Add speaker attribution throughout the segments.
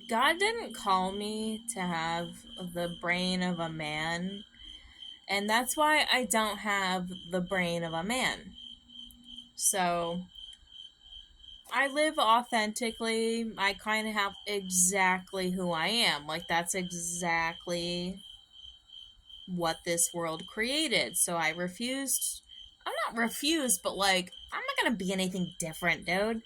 Speaker 1: God didn't call me to have the brain of a man, and that's why I don't have the brain of a man. So I live authentically. I kind of have exactly who I am. Like, that's exactly what this world created. So I refused. I'm not refused, but like, I'm not gonna be anything different, dude.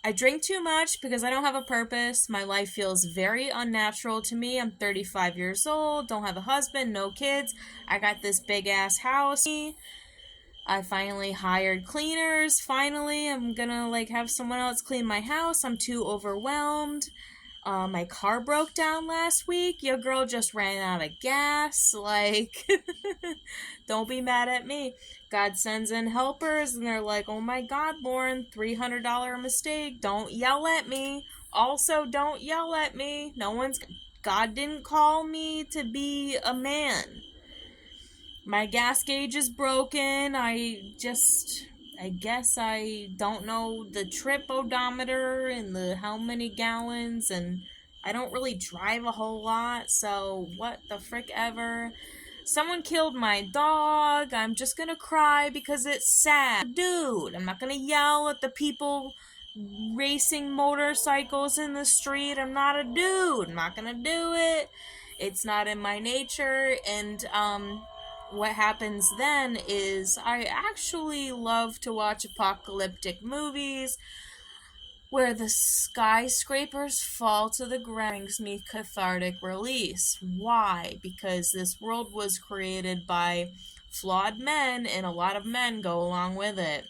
Speaker 1: I drink too much because I don't have a purpose. My life feels very unnatural to me. I'm 35 years old, don't have a husband, no kids. I got this big ass house. I finally hired cleaners. Finally, I'm gonna like have someone else clean my house. I'm too overwhelmed. My car broke down last week. Your girl just ran out of gas. Like, don't be mad at me. God sends in helpers, and they're like, oh my God, Lauren, $300 mistake. Don't yell at me. Also, don't yell at me. God didn't call me to be a man. My gas gauge is broken. I guess I don't know the trip odometer and the how many gallons, and I don't really drive a whole lot, so what the frick ever. Someone killed my dog. I'm just gonna cry because it's sad. Dude, I'm not gonna yell at the people racing motorcycles in the street. I'm not a dude. I'm not gonna do it. It's not in my nature, and what happens then is I actually love to watch apocalyptic movies where the skyscrapers fall to the ground. Brings me cathartic release. Why? Because this world was created by flawed men, and a lot of men go along with it.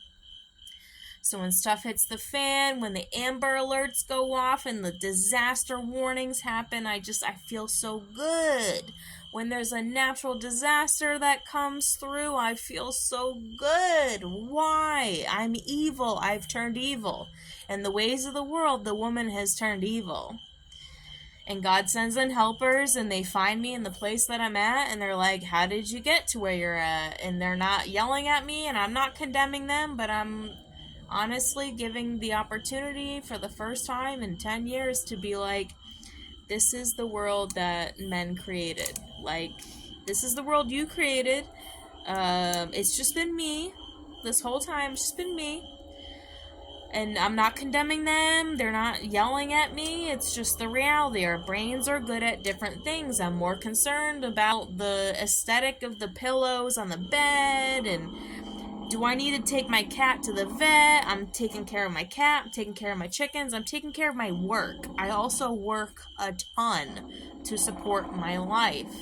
Speaker 1: So when stuff hits the fan, when the amber alerts go off and the disaster warnings happen, I feel so good. When there's a natural disaster that comes through, I feel so good. Why? I'm evil. I've turned evil. In the ways of the world, the woman has turned evil. And God sends in helpers, and they find me in the place that I'm at, and they're like, how did you get to where you're at? And they're not yelling at me, and I'm not condemning them, but I'm honestly giving the opportunity for the first time in 10 years to be like, this is the world that men created. Like, this is the world you created. It's just been me. This whole time, it's just been me. And I'm not condemning them. They're not yelling at me. It's just the reality. Our brains are good at different things. I'm more concerned about the aesthetic of the pillows on the bed, and do I need to take my cat to the vet? I'm taking care of my cat. I'm taking care of my chickens. I'm taking care of my work. I also work a ton to support my life.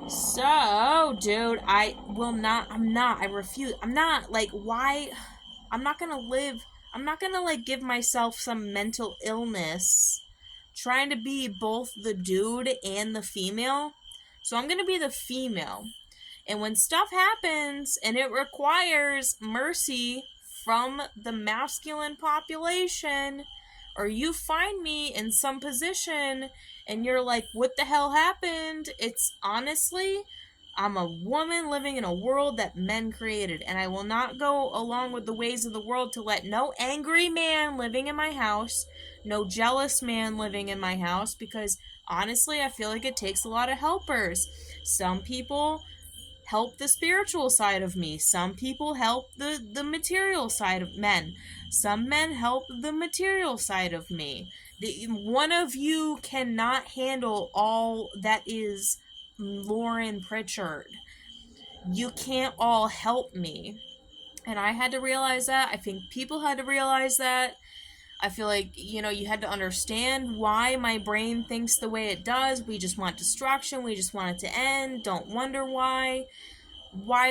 Speaker 1: So, dude, I refuse. I'm not, like, why? I'm not gonna live. I'm not gonna, like, give myself some mental illness trying to be both the dude and the female. So I'm gonna be the female. And when stuff happens and it requires mercy from the masculine population, or you find me in some position and you're like, what the hell happened? It's honestly, I'm a woman living in a world that men created, and I will not go along with the ways of the world to let no angry man living in my house, no jealous man living in my house, because honestly, I feel like it takes a lot of helpers. Some people help the spiritual side of me. Some people help the material side of men. Some men help the material side of me. One of you cannot handle all that is Lauren Pritchard. You can't all help me. And I had to realize that. I think people had to realize that. I feel like, you had to understand why my brain thinks the way it does. We just want destruction. We just want it to end. Don't wonder why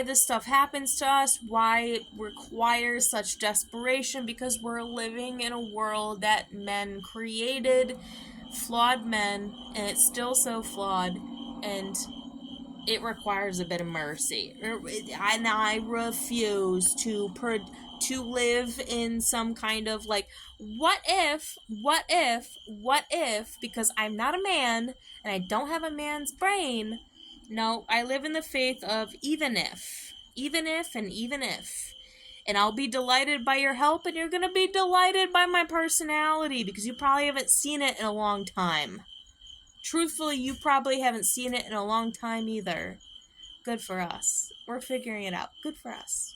Speaker 1: this stuff happens to us, why it requires such desperation, because we're living in a world that men created, flawed men, and it's still so flawed, and it requires a bit of mercy. And I refuse to live in some kind of like, what if, because I'm not a man and I don't have a man's brain. No, I live in the faith of even if, and even if. And I'll be delighted by your help, and you're going to be delighted by my personality because you probably haven't seen it in a long time. Truthfully, you probably haven't seen it in a long time either. Good for us. We're figuring it out. Good for us.